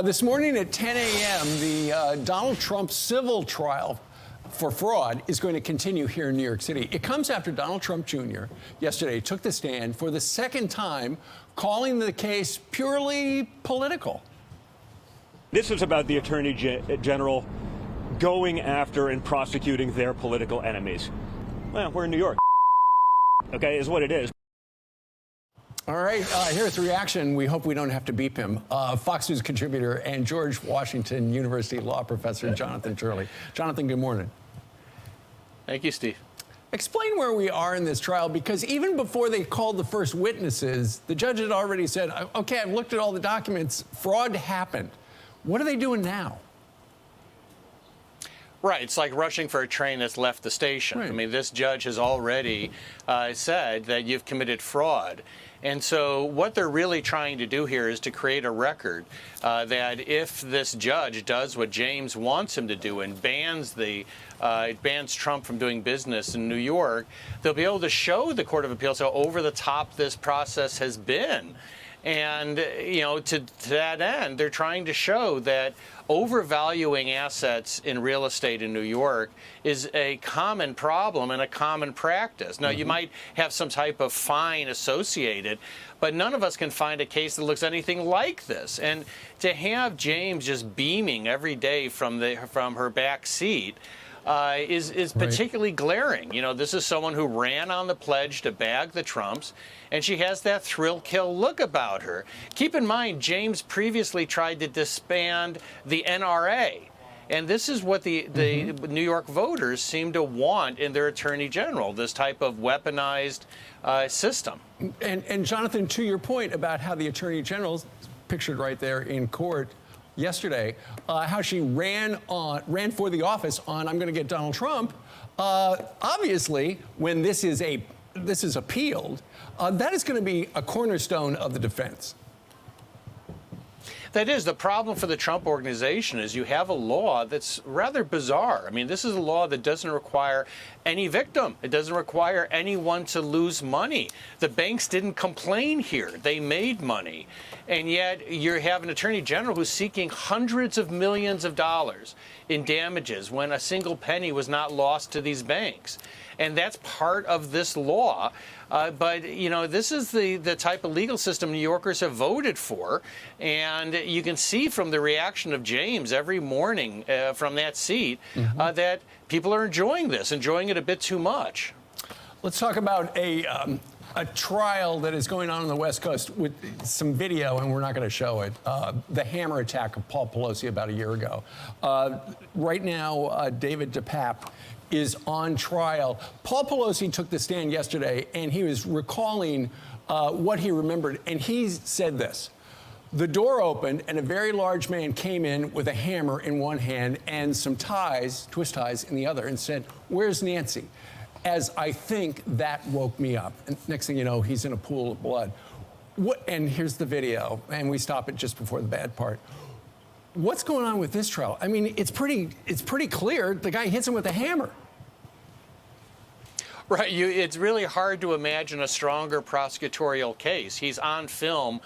This morning at 10 a.m., the Donald Trump civil trial for fraud is going to continue here in New York City. It comes after Donald Trump Jr. yesterday took the stand for the second time, calling the case purely political. This is about the Attorney General going after and prosecuting their political enemies. Well, we're in New York, okay, is what it is. All right, here's the reaction. We hope we don't have to beep him. Fox News contributor and George Washington University law professor Jonathan Turley. Jonathan, good morning. Thank you, Steve. Explain where we are in this trial, because even before they called the first witnesses, the judge had already said, okay, I've looked at all the documents, fraud happened. What are they doing now? Right. It's like rushing for a train that's left the station. Right. I mean, this judge has already said that you've committed fraud. And so what they're really trying to do here is to create a record that if this judge does what James wants him to do and bans Trump from doing business in New York, they'll be able to show the Court of Appeals how over the top this process has been. And, you know, to that end, they're trying to show that overvaluing assets in real estate in New York is a common problem and a common practice. Now, you might have some type of fine associated, but none of us can find a case that looks anything like this. And to have James just beaming every day from her back seat is particularly glaring. You know, this is someone who ran on the pledge to bag the Trumps, and she has that thrill-kill look about her. Keep in mind, James previously tried to disband the NRA, and this is what the New York voters seem to want in their attorney general, this type of weaponized system. And Jonathan, to your point about how the attorney general, pictured right there in court yesterday, how she ran for the office on I'm going to get Donald Trump. Obviously, when this is appealed, that is going to be a cornerstone of the defense. That is, the problem for the Trump organization is you have a law that's rather bizarre. I mean, this is a law that doesn't require any victim. It doesn't require anyone to lose money. The banks didn't complain here. They made money. And yet you have an attorney general who's seeking hundreds of millions of dollars in damages when a single penny was not lost to these banks. And that's part of this law. But, you know, this is the type of legal system New Yorkers have voted for. And you can see from the reaction of James every morning from that seat that people are enjoying this, enjoying it a bit too much. Let's talk about a trial that is going on the West Coast with some video, and we're not going to show it. The hammer attack of Paul Pelosi about a year ago. Right now, David DePape is on trial. Paul Pelosi took the stand yesterday, and he was recalling what he remembered, and he said this. The door opened, and a very large man came in with a hammer in one hand and some ties, twist ties, in the other, and said, "Where's Nancy?" As I think that woke me up. And next thing you know, he's in a pool of blood. And here's the video, and we stop it just before the bad part. What's going on with this trial? I mean, it's pretty clear. The guy hits him with a hammer. Right. It's really hard to imagine a stronger prosecutorial case. He's on film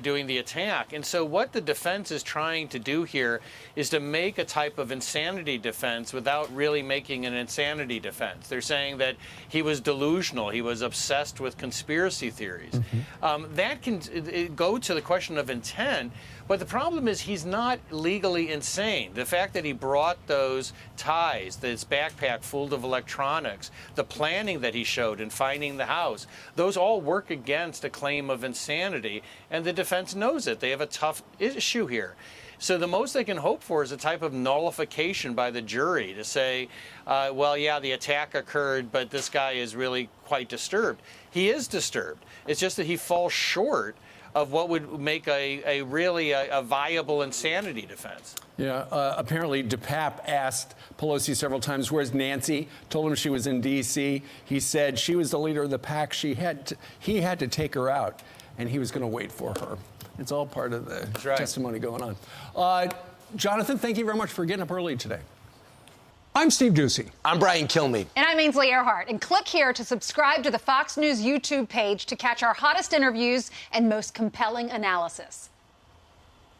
doing the attack. And so what the defense is trying to do here is to make a type of insanity defense without really making an insanity defense. They're saying that he was delusional. He was obsessed with conspiracy theories. That can go to the question of intent. But the problem is he's not legally insane. The fact that he brought those ties, this backpack full of electronics, the planning that he showed in finding the house, those all work against a claim of insanity. And the defense knows it. They have a tough issue here. So the most they can hope for is a type of nullification by the jury to say, well, yeah, the attack occurred, but this guy is really quite disturbed. He is disturbed. It's just that he falls short of what would make a really viable insanity defense. Yeah, apparently DePape asked Pelosi several times, "Where's Nancy?" Told him she was in D.C. He said she was the leader of the pack. He had to take her out, and he was going to wait for her. It's all part of the testimony going on. Jonathan, thank you very much for getting up early today. I'm Steve Doocy. I'm Brian Kilmeade. And I'm Ainsley Earhart. And click here to subscribe to the Fox News YouTube page to catch our hottest interviews and most compelling analysis.